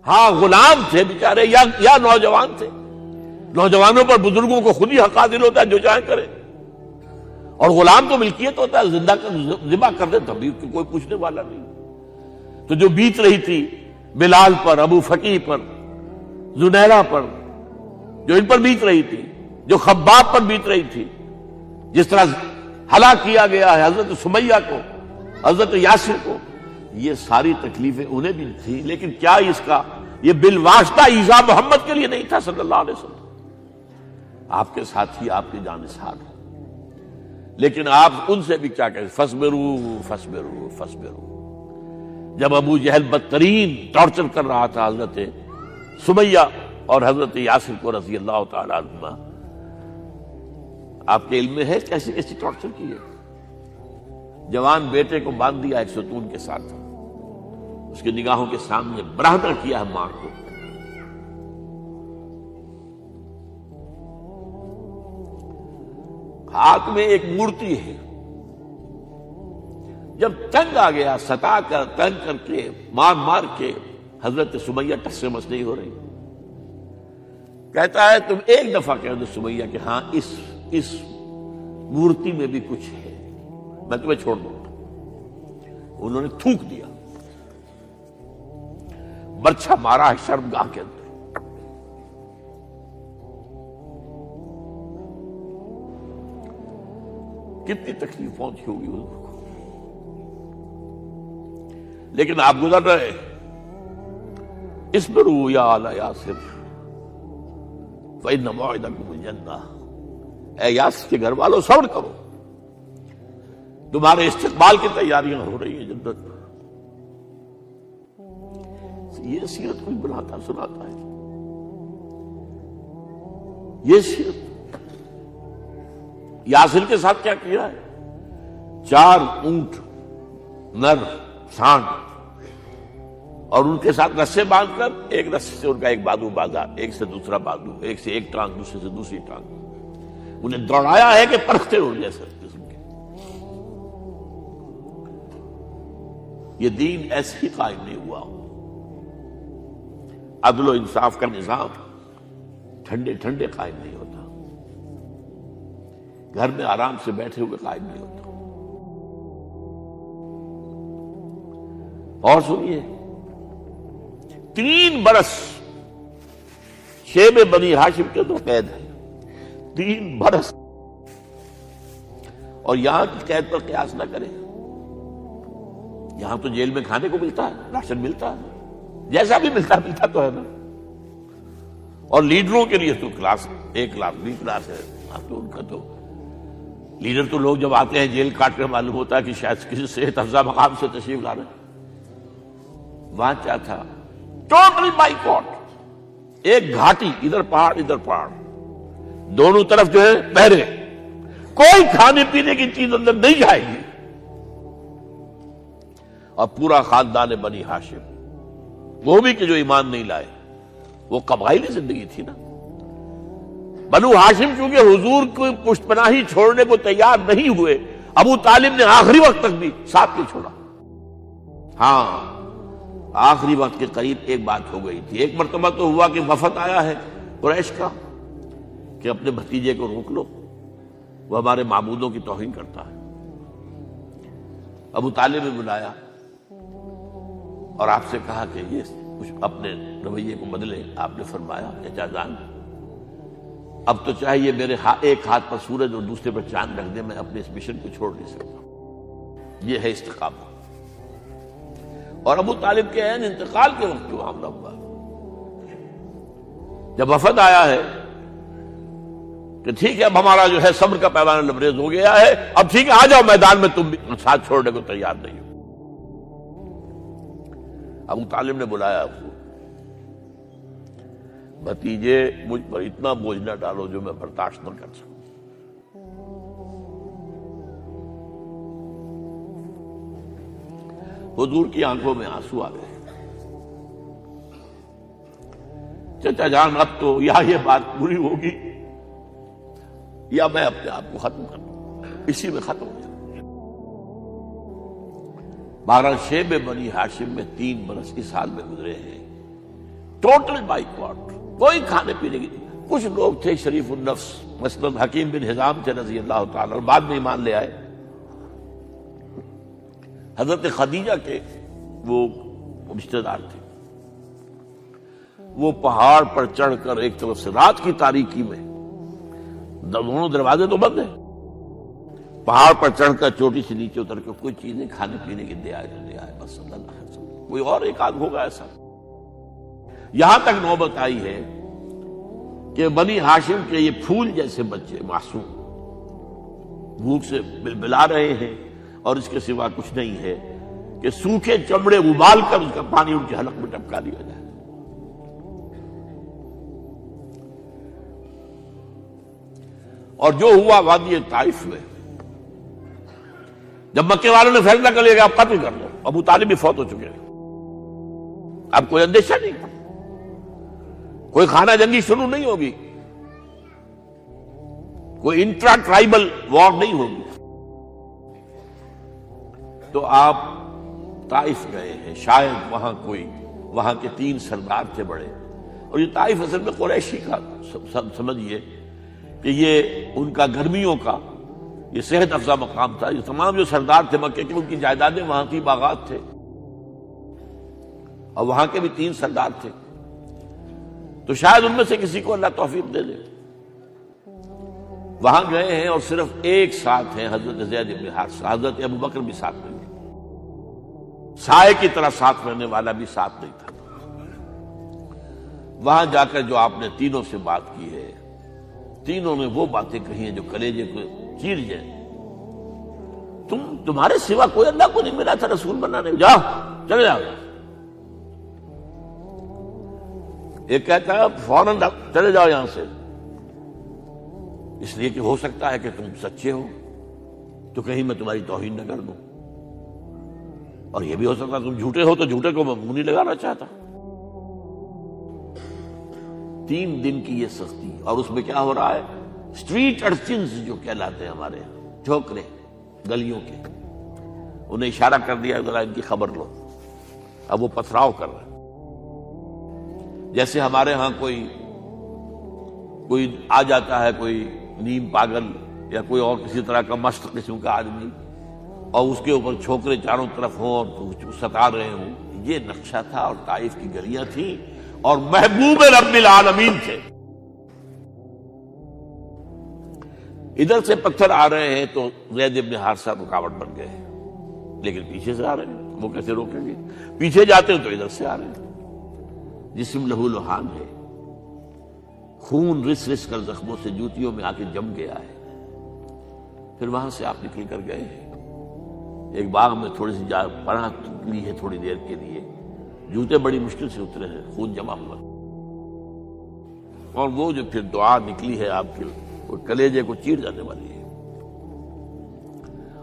ہاں غلام تھے بیچارے یا نوجوان تھے. نوجوانوں پر بزرگوں کو خود ہی حق حاصل ہوتا ہے جو چاہیں کرے. اور غلام تو ملکیت ہوتا ہے, زندہ ذبح کر دے تبھی کوئی پوچھنے والا نہیں. تو جو بیت رہی تھی بلال پر, ابو فقیہ پر, زنیرہ پر, جو ان پر بیت رہی تھی, جو خباب پر بیت رہی تھی, جس طرح ہلاک کیا گیا ہے حضرت سمیہ کو, حضرت یاسر کو, یہ ساری تکلیفیں انہیں بھی تھی. لیکن کیا اس کا یہ بالواسطہ ایذا محمد کے لیے نہیں تھا صلی اللہ علیہ وسلم. آپ کے ساتھی آپ کی جانثار ہیں, لیکن آپ ان سے بھی کیا کہیں, فصبروا فصبروا فصبروا. جب ابو جہل بدترین ٹارچر کر رہا تھا حضرت سمیہ اور حضرت یاسر کو رضی اللہ تعالی عنہما, آپ کے علم میں ہے کیسی کیسی ٹارچر کی ہے. جوان بیٹے کو باندھ دیا ایک ستون کے ساتھ, اس کی نگاہوں کے سامنے برہنہ کیا ہے ماں کو. ہاتھ میں ایک مورتی ہے, جب تنگ آ گیا ستا کر تنگ کر کے مار مار کے حضرت سمیہ ٹس سے مس نہیں ہو رہی. کہتا ہے تم ایک دفعہ کہہ دو سمیہ کہ ہاں اس مورتی میں بھی کچھ ہے, میں تمہیں چھوڑ دوں گا. انہوں نے تھوک دیا, برچھا مارا ہے شرمگاہ کے اندر. کتنی تکلیف پہنچی ہوگی حضور کو, لیکن آپ گزر رہے. اصبروا یا آل یاسر فإن موعدکم الجنہ. اے یاسر کے گھر والوں صبر کرو, تمہارے استقبال کی تیاریاں ہو رہی ہیں جنت. یہ سیرت کوئی بلاتا سناتا ہے, یہ سیرت. یاسر کے ساتھ کیا کیا ہے, 4 اونٹ نر سانڈ, اور ان کے ساتھ رسے باندھ کر ایک رسے سے ان کا ایک بازو باندھا, ایک سے دوسرا بازو, ایک سے ایک ٹانگ, دوسرے سے دوسری ٹانگ. انہیں دوڑایا ہے کہ پرکھتے ہو جیسے قسم کے. یہ دین ایسے ہی قائم نہیں ہوا. عدل و انصاف کا نظام ٹھنڈے ٹھنڈے قائم نہیں ہوتا, گھر میں آرام سے بیٹھے ہوئے قائم نہیں ہوتا. اور سنیے, 3 برس شیب بنی ہاشم کے تو قید ہے, 3 برس. اور یہاں کی قید پر قیاس نہ کریں. یہاں تو جیل میں کھانے کو ملتا ہے, راشن ملتا ہے, جیسا بھی ملتا تو ہے نا. اور لیڈروں کے لیے تو class A class B class ہے. تو ان کا تو لیڈر تو لوگ جب آتے ہیں جیل کاٹ کر معلوم ہوتا ہے کہ شاید کسی صحت افزا مقام سے تشریف لا رہے ہیں. وہاں کیا تھا, ٹوٹل بائیکاٹ. ایک گھاٹی, ادھر پہاڑ ادھر پہاڑ, دونوں طرف جو ہے پہرے, کوئی کھانے پینے کی چیز اندر نہیں جائے گی. اور پورا خاندان بنی ہاشم, وہ بھی کہ جو ایمان نہیں لائے, وہ قبائلی زندگی تھی نا. بنو ہاشم چونکہ حضور کو پشت پناہی چھوڑنے کو تیار نہیں ہوئے, ابو طالب نے آخری وقت تک بھی ساتھ نہیں چھوڑا. ہاں آخری وقت کے قریب ایک بات ہو گئی تھی. ایک مرتبہ تو ہوا کہ وفد آیا ہے قریش کا کہ اپنے بھتیجے کو روک لو, وہ ہمارے معبودوں کی توہین کرتا ہے. ابو طالب نے بلایا اور آپ سے کہا کہ یہ کچھ اپنے رویے کو بدلے. آپ نے فرمایا چچا جان, اب تو چاہیے میرے ایک ہاتھ پر سورج اور دوسرے پر چاند رکھ دے, میں اپنے اس مشن کو چھوڑ نہیں سکتا. یہ ہے استقامت. اور ابو طالب کے عین انتقال کے وقت جو معاملہ ہوا, جب وفد آیا ہے کہ ٹھیک ہے اب ہمارا جو ہے صبر کا پیمانہ لبریز ہو گیا ہے, اب ٹھیک ہے آ جاؤ میدان میں, تم بھی ساتھ چھوڑنے کو تیار نہیں ہو. ابو طالب نے بلایا اس کو, بھتیجے مجھ پر اتنا بوجھ نہ ڈالو جو میں برداشت نہ کر سکوں. حضور کی آنکھوں میں آنسو آ گئے. چچا جان اب تو یا یہ بات پوری ہوگی یا میں اپنے آپ کو ختم کر دوں, اسی میں ختم ہو جائے. 12 شیب بنی ہاشم میں 3 برس اس حال میں گزرے ہیں ٹوٹل بائیکاٹ، کوئی کھانے پینے کی نہیں۔ کچھ لوگ تھے شریف النفس، مثلا حکیم بن حزام تھے رضی اللہ تعالیٰ، اور بعد میں ایمان لے آئے۔ حضرت خدیجہ کے وہ رشتے دار تھے، وہ پہاڑ پر چڑھ کر ایک طرف سے رات کی تاریکی میں، دونوں دروازے تو بند ہیں، پہاڑ پر چڑھ کر چوٹی سے نیچے اتر کے کوئی چیزیں کھانے پینے کی دے آئے بس صلی اللہ علیہ وسلم۔ کوئی اور ایک آدھ ہوگا ایسا۔ یہاں تک نوبت آئی ہے کہ بنی ہاشم کے یہ پھول جیسے بچے معصوم بھوک سے بلبلا رہے ہیں، اور اس کے سوا کچھ نہیں ہے کہ سوکھے چمڑے ابال کر اس کا پانی ان کے حلق میں ٹپکا دیا جائے۔ اور جو ہوا وادی طائف میں، جب مکے والوں نے فیصلہ کر لیا کہ آپ قتل کر دو، ابو طالب بھی فوت ہو چکے ہیں، اب کوئی اندیشہ نہیں، کوئی خانہ جنگی شروع نہیں ہوگی، کوئی انٹرا ٹرائبل وار نہیں ہوگی، تو آپ طائف گئے ہیں۔ شاید وہاں کے 3 سردار تھے بڑے، اور یہ طائف اصل میں قریشی کا سمجھیے کہ یہ ان کا گرمیوں کا یہ صحت افزا مقام تھا۔ یہ تمام جو سردار تھے مکے کے، ان کی جائیدادیں وہاں کی باغات تھے، اور وہاں کے بھی 3 سردار تھے، تو شاید ان میں سے کسی کو اللہ توفیق دے دے۔ وہاں گئے ہیں اور صرف ایک ساتھ ہیں، حضرت زید بن حارثہ، حضرت ابو بکر بھی ساتھ نہیں تھے، سائے کی طرح ساتھ رہنے والا بھی ساتھ نہیں تھا۔ وہاں جا کر جو آپ نے تینوں سے بات کی ہے، تینوں نے وہ باتیں کہی ہیں جو کلیجے کو چیر جائیں۔ تمہارے سوا کوئی اللہ کو نہیں ملا تھا رسول بنانے، جاؤ چلے جاؤ۔ ایک کہتا ہے فوراً چلے جاؤ یہاں سے، اس لیے کہ ہو سکتا ہے کہ تم سچے ہو تو کہیں میں تمہاری توہین نہ کر دوں، اور یہ بھی ہو سکتا ہے تم جھوٹے ہو تو جھوٹے کو میں منہ نہیں لگانا چاہتا۔ 3 دن کی یہ سختی، اور اس میں کیا ہو رہا ہے، اسٹریٹ ارچنز جو کہلاتے ہیں ہمارے یہاں، ٹھوکرے گلیوں کے، انہیں اشارہ کر دیا ذرا ان کی خبر لو، اب وہ پتھراؤ کر رہے ہیں۔ جیسے ہمارے ہاں کوئی آ جاتا ہے، کوئی نیم پاگل یا کوئی اور کسی طرح کا مست قسم کا آدمی، اور اس کے اوپر چھوکرے چاروں طرف ہوں اور ستا رہے ہوں، یہ نقشہ تھا، اور طائف کی گلیاں تھیں، اور محبوب رب العالمین تھے۔ ادھر سے پتھر آ رہے ہیں تو زید بن حارثہ رکاوٹ بن گئے ہیں، لیکن پیچھے سے آ رہے ہیں، وہ کیسے روکیں گے؟ پیچھے جاتے ہیں تو ادھر سے آ رہے ہیں۔ جسم لہو لہان ہے، خون رس رس کر زخموں سے جوتیوں میں آ کے جم گیا ہے۔ پھر وہاں سے آپ نکل کر گئے ہیں، ایک باغ میں تھوڑی سی پناہ لی ہے تھوڑی دیر کے لیے، جوتے بڑی مشکل سے اترے ہیں، خون جمع ہوا، اور وہ جو پھر دعا نکلی ہے آپ کے، وہ کلیجے کو چیر جانے والی ہے۔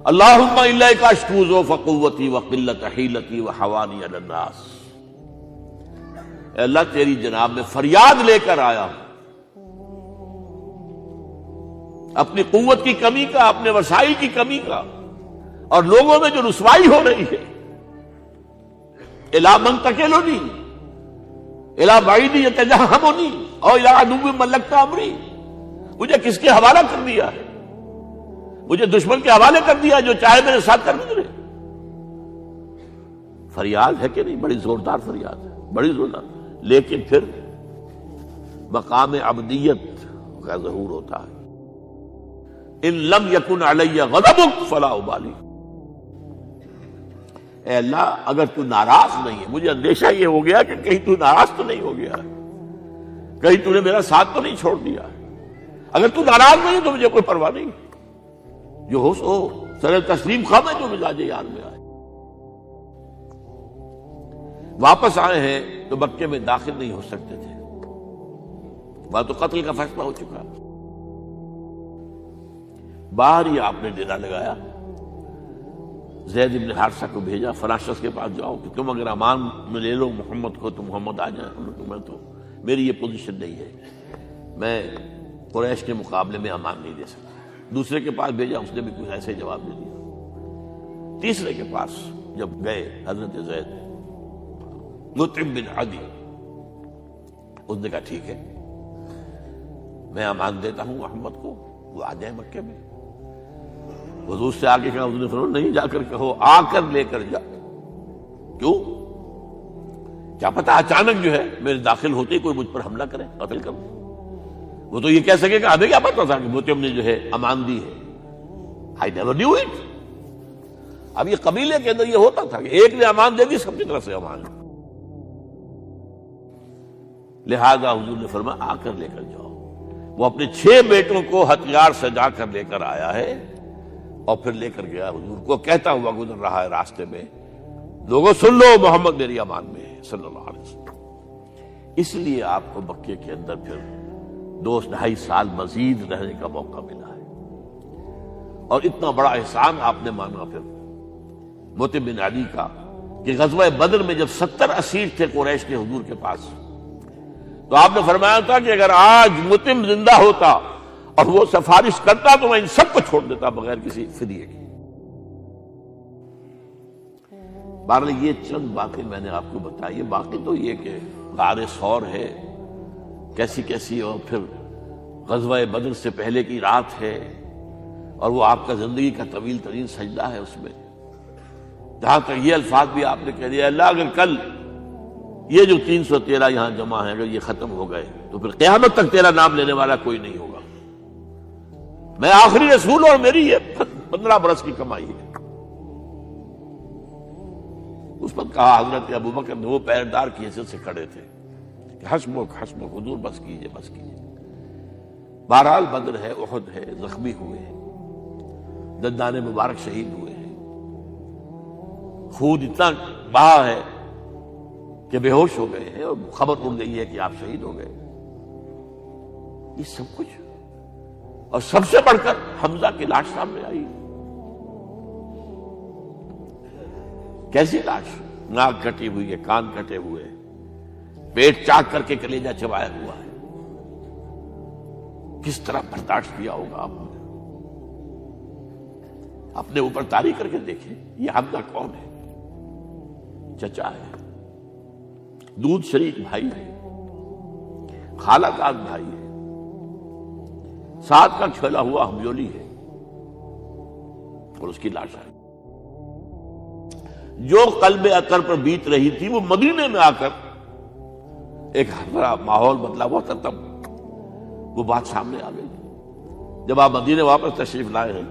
اللہم الیک اشکو ضعف قوتی وقلت حیلتی وحوانی علی الناس، اے اللہ تیری جناب میں فریاد لے کر آیا ہوں، اپنی قوت کی کمی کا، اپنے وسائل کی کمی کا، اور لوگوں میں جو رسوائی ہو رہی ہے، الی من تکلنی الی بعید یتجہمنی او الی عدو ملکت امری، مجھے کس کے حوالہ کر دیا ہے؟ مجھے دشمن کے حوالے کر دیا جو چاہے میرے ساتھ کر گزرے۔ فریاد ہے کہ نہیں؟ بڑی زوردار فریاد ہے، بڑی زوردار، لیکن پھر مقام عبدیت کا ظہور ہوتا ہے۔ ان لم یکن علی غضبک فلا ابالی، اے اللہ اگر تو ناراض نہیں ہے، مجھے اندیشہ یہ ہو گیا کہ کہیں تو ناراض تو نہیں ہو گیا، کہیں تو نے میرا ساتھ تو نہیں چھوڑ دیا۔ اگر تو ناراض نہیں تو مجھے کوئی پرواہ نہیں، جو ہو سو سر تسلیم خواہ میں جو مزاج یار میں آئے۔ واپس آئے ہیں تو مکے میں داخل نہیں ہو سکتے تھے، وہاں تو قتل کا فیصلہ ہو چکا۔ باہر ہی آپ نے ڈیرا لگایا، زید بن حارثہ کو بھیجا، فلاں شخص کے پاس جاؤ کہ تم اگر امان میں لے لو محمد کو تو محمد آ جائیں، میں تو میری یہ پوزیشن نہیں ہے، میں قریش کے مقابلے میں امان نہیں دے سکتا۔ دوسرے کے پاس بھیجا، اس نے بھی کچھ ایسے جواب دے دیا۔ تیسرے کے پاس جب گئے حضرت زید، مطعم بن عدی، اس نے کہا ٹھیک ہے، میں امان دیتا ہوں محمد کو، وہ آ جائے مکے میں۔ حضور سے آگے کہا، حضور نے فرمایا نہیں جا کر کہو، آ کر لے کر جا۔ کیوں؟ کیا پتا اچانک جو ہے میرے داخل ہوتے ہی کوئی مجھ پر حملہ کرے، قتل کر دے۔ وہ تو یہ کہہ سکے کہ ہمیں کیا پتا تھا کہ مطعم نے جو ہے امان دی ہے، I never knew it۔ اب یہ قبیلے کے اندر یہ ہوتا تھا کہ ایک نے امان دے دی، سب کی طرف سے امان۔ لہذا حضور نے فرمایا آ کر لے کر جاؤ۔ وہ اپنے 6 بیٹوں کو ہتھیار سجا کر لے کر آیا ہے اور پھر لے کر گیا حضور کو، کہتا ہوا گزر رہا ہے راستے میں، لوگوں سن لو محمد میری امان میں ہے صلی اللہ علیہ وسلم۔ اس لیے آپ کو مکے کے اندر پھر 2-2.5 سال مزید رہنے کا موقع ملا ہے، اور اتنا بڑا احسان آپ نے مانا پھر مطعم بن عدی کا کہ غزوہ بدر میں جب 70 اسیر تھے قریش کے حضور کے پاس، تو آپ نے فرمایا تھا کہ اگر آج مطعم زندہ ہوتا اور وہ سفارش کرتا تو میں ان سب کو چھوڑ دیتا بغیر کسی فدیے کے۔ بہرحال یہ چند باتیں میں نے آپ کو بتائی ہے، باقی تو یہ کہ غار ثور ہے کیسی کیسی، اور پھر غزوہ بدر سے پہلے کی رات ہے، اور وہ آپ کا زندگی کا طویل ترین سجدہ ہے اس میں، جہاں تک یہ الفاظ بھی آپ نے کہہ دیا اللہ اگر کل یہ جو 313 یہاں جمع ہیں اگر یہ ختم ہو گئے تو پھر قیامت تک تیرا نام لینے والا کوئی نہیں ہوگا، میں آخری رسول اور میری یہ 15 برس کی کمائی ہے۔ اس پر کہا حضرت ابوبکر نے، وہ پیردار کی حیثیت سے کھڑے تھے کہ حسبک حسبک حضور بس کیجئے بس کیجئے۔ بہرحال بدر ہے، احد ہے، زخمی ہوئے ہیں، دندان مبارک شہید ہوئے ہیں، خون اتنا بہا ہے کہ بے ہوش ہو گئے ہیں، اور خبر اڑ گئی ہے کہ آپ شہید ہو گئے۔ یہ سب کچھ، اور سب سے بڑھ کر حمزہ کی لاش سامنے آئی۔ کیسی لاش؟ ناک کٹی ہوئی ہے، کان کٹے ہوئے، پیٹ چاک کر کے کلیجہ چبایا ہوا ہے۔ کس طرح برداشت کیا ہوگا آپ نے؟ اپنے اوپر تاری کر کے دیکھیں، یہ حمزہ کون ہے؟ چچا ہے، دودھ شریک بھائی ہے، خالہ داد بھائی ہے، ساتھ کا کھیلا ہوا ہمجولی ہے، اور اس کی لاش ہے۔ جو قلب اطہر پر بیت رہی تھی وہ مدینے میں آ کر ایک بڑا ماحول بدلا ہوا تھا، تب وہ بات سامنے آ گئی۔ جب آپ مدینے واپس تشریف لائے ہیں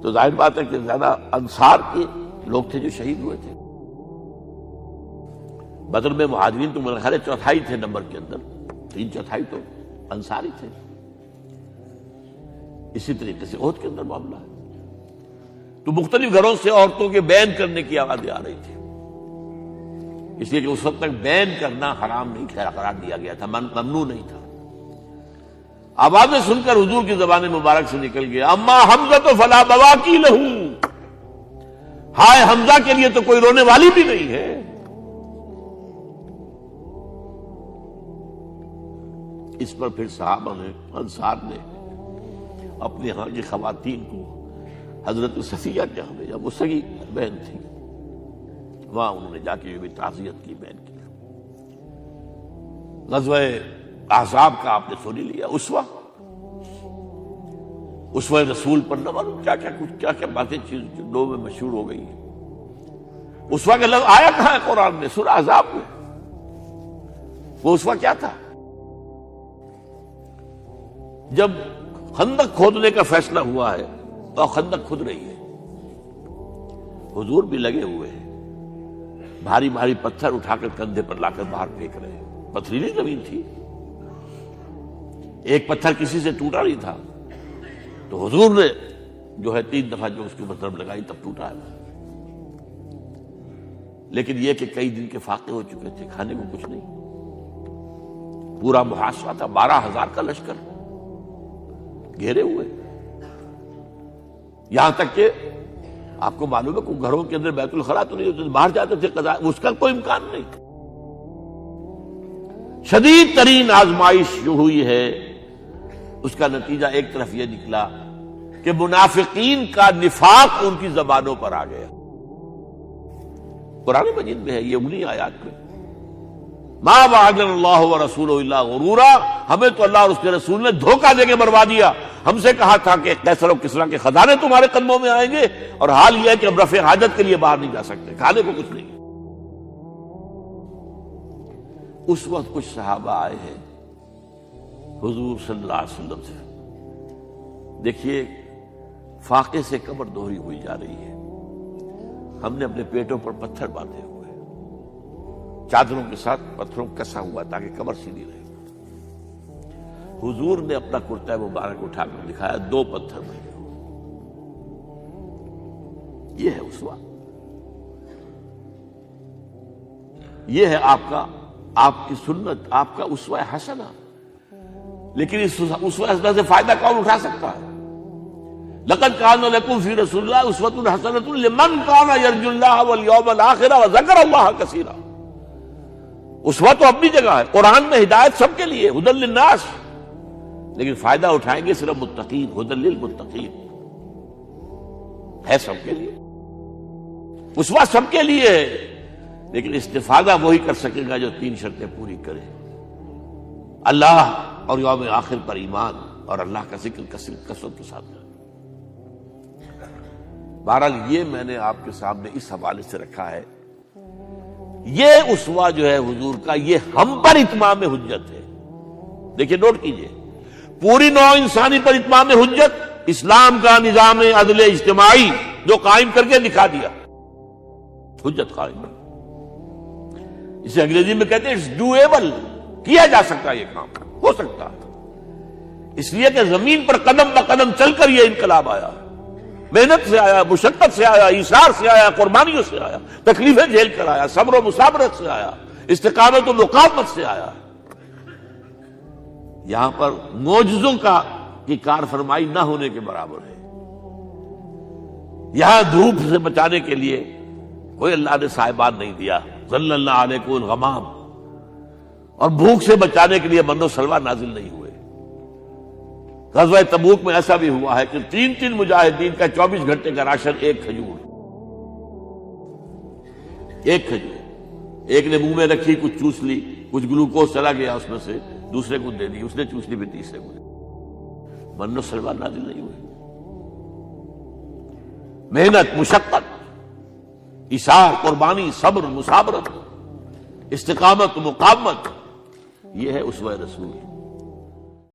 تو ظاہر بات ہے کہ زیادہ انصار کے لوگ تھے جو شہید ہوئے تھے۔ بدر میں مہاجرین تو میرے خیال ہے 1/4 تھے نمبر کے اندر، 3/4 تو انصاری تھے۔ اسی طریقے سے احد کے اندر معاملہ ہے، تو مختلف گھروں سے عورتوں کے بین کرنے کی آوازیں آ رہی تھی، اس لیے کہ اس وقت تک بین کرنا حرام نہیں قرار دیا گیا تھا، ممنوع نہیں تھا۔ آوازیں سن کر حضور کی زبان مبارک سے نکل گیا اما حمزہ تو فلا بواکی لہو، ہائے حمزہ کے لیے تو کوئی رونے والی بھی نہیں ہے۔ اس پر پھر صحابہ نے، انصار نے اپنے ہاں کی خواتین کو حضرت صفیہ کے ہاں بھیجا، وہ سگی بہن تھی، وہاں انہوں نے جا کے بھی تعزیت کی بہن کی۔ غزوہ احزاب کا آپ نے سن لیا، اسوہ رسول پر نہ معلوم کیا کیا باتیں چیز لوگوں میں مشہور ہو گئی ہیں۔ اسوہ کا لفظ آیا کہاں ہے قرآن میں؟ سورہ احزاب میں۔ وہ اسوہ کیا تھا؟ جب خندق کھودنے کا فیصلہ ہوا ہے تو خندق کھود رہی ہے، حضور بھی لگے ہوئے ہیں، بھاری بھاری پتھر اٹھا کر کندھے پر لا کر باہر پھینک رہے ہیں، پتھریلی زمین تھی، ایک پتھر کسی سے ٹوٹا نہیں تھا، تو حضور نے جو ہے 3 دفعہ جو اس کے اوپر ضرب لگائی تب ٹوٹا ہے۔ لیکن یہ کہ کئی دن کے فاقے ہو چکے تھے، کھانے کو کچھ نہیں، پورا محاصرہ تھا، 12,000 کا لشکر گھیرے ہوئے، یہاں تک کہ آپ کو معلوم ہے کہ گھروں کے اندر بیت الخلا تو نہیں ہوتے، باہر جاتے تھے قضاء، اس کا کوئی امکان نہیں۔ شدید ترین آزمائش جو ہوئی ہے اس کا نتیجہ ایک طرف یہ نکلا کہ منافقین کا نفاق ان کی زبانوں پر آ گیا۔ قرآن مجید میں ہے یہ انہی آیات میں، ما وعدنا اللہ ورسولہ الا غرورا، ہمیں تو اللہ اور اس کے رسول نے دھوکہ دے کے مروا دیا۔ ہم سے کہا تھا کہ قیصر و کسریٰ کے خزانے تمہارے قدموں میں آئیں گے، اور حال یہ ہے کہ اب رفع حاجت کے لیے باہر نہیں جا سکتے، کھانے کو کچھ نہیں۔ اس وقت کچھ صحابہ آئے ہیں حضور صلی اللہ علیہ وسلم سے، دیکھیے فاقے سے کمر دوہری ہوئی جا رہی ہے، ہم نے اپنے پیٹوں پر پتھر باندھے ہوئے، چادروں کے ساتھ پتھروں کسا ہوا تاکہ کمر سیدھی رہے۔ حضور نے اپنا کرتا مبارک اٹھا کر دکھایا، 2 پتھر بنے ہوئے۔ یہ ہے اسوہ، یہ ہے آپ کی سنت، آپ کا اسوہ حسنہ۔ لیکن اس اسوہ حسنہ سے فائدہ کون اٹھا سکتا ہے؟ لقد کان لکم فی رسول اللہ اسوۃ حسنۃ لمن کان یرجو اللہ والیوم الآخر وذکر اللہ کثیرا۔ اسوہ تو اپنی جگہ ہے، قرآن میں ہدایت سب کے لیے، ھدی للناس، لیکن فائدہ اٹھائیں گے صرف متقین، ھدی للمتقین، ہے سب کے لیے، اسوہ سب کے لیے ہے، لیکن استفادہ وہی کر سکے گا جو 3 شرطیں پوری کرے، اللہ اور یوم آخر پر ایمان اور اللہ کا ذکر کثرت کے ساتھ کرے۔ بہرحال یہ میں نے آپ کے سامنے اس حوالے سے رکھا ہے، یہ اسوہ جو ہے حضور کا، یہ ہم پر اتمام حجت ہے۔ دیکھیے نوٹ کیجئے، پوری نوع انسانی پر اتمام حجت، اسلام کا نظام عدل اجتماعی جو قائم کر کے دکھا دیا، حجت قائم ہے، اسے انگریزی میں کہتے ہیں اٹس ڈویبل، کیا جا سکتا ہے، یہ کام ہو سکتا ہے، اس لیے کہ زمین پر قدم بہ قدم چل کر یہ انقلاب آیا، محنت سے آیا، مشقت سے آیا، ایثار سے آیا، قربانیوں سے آیا، تکلیفیں جھیل کر آیا، صبر و مصابرت سے آیا، استقامت و مقاومت سے آیا۔ یہاں پر معجزوں کی کار فرمائی نہ ہونے کے برابر ہے۔ یہاں دھوپ سے بچانے کے لیے کوئی اللہ نے صاحبان نہیں دیا، ظل اللہ علیکم الغمام، اور بھوک سے بچانے کے لیے من و سلوہ نازل نہیں ہوئے۔ غزوہ تبوک میں ایسا بھی ہوا ہے کہ 3 مجاہدین کا 24 گھنٹے کا راشن ایک کھجور، ایک نے منہ میں رکھی، کچھ چوس لی، کچھ گلوکوز چلا گیا اس میں سے، دوسرے کو دے دی، اس نے چوس لی، بھی تیسرے کو دے دی۔ من و سلوہ نازل نہیں ہوئے۔ محنت، مشقت، ایثار، قربانی، صبر، مصابرت، استقامت، مقاومت، یہ ہے اسوہ رسول۔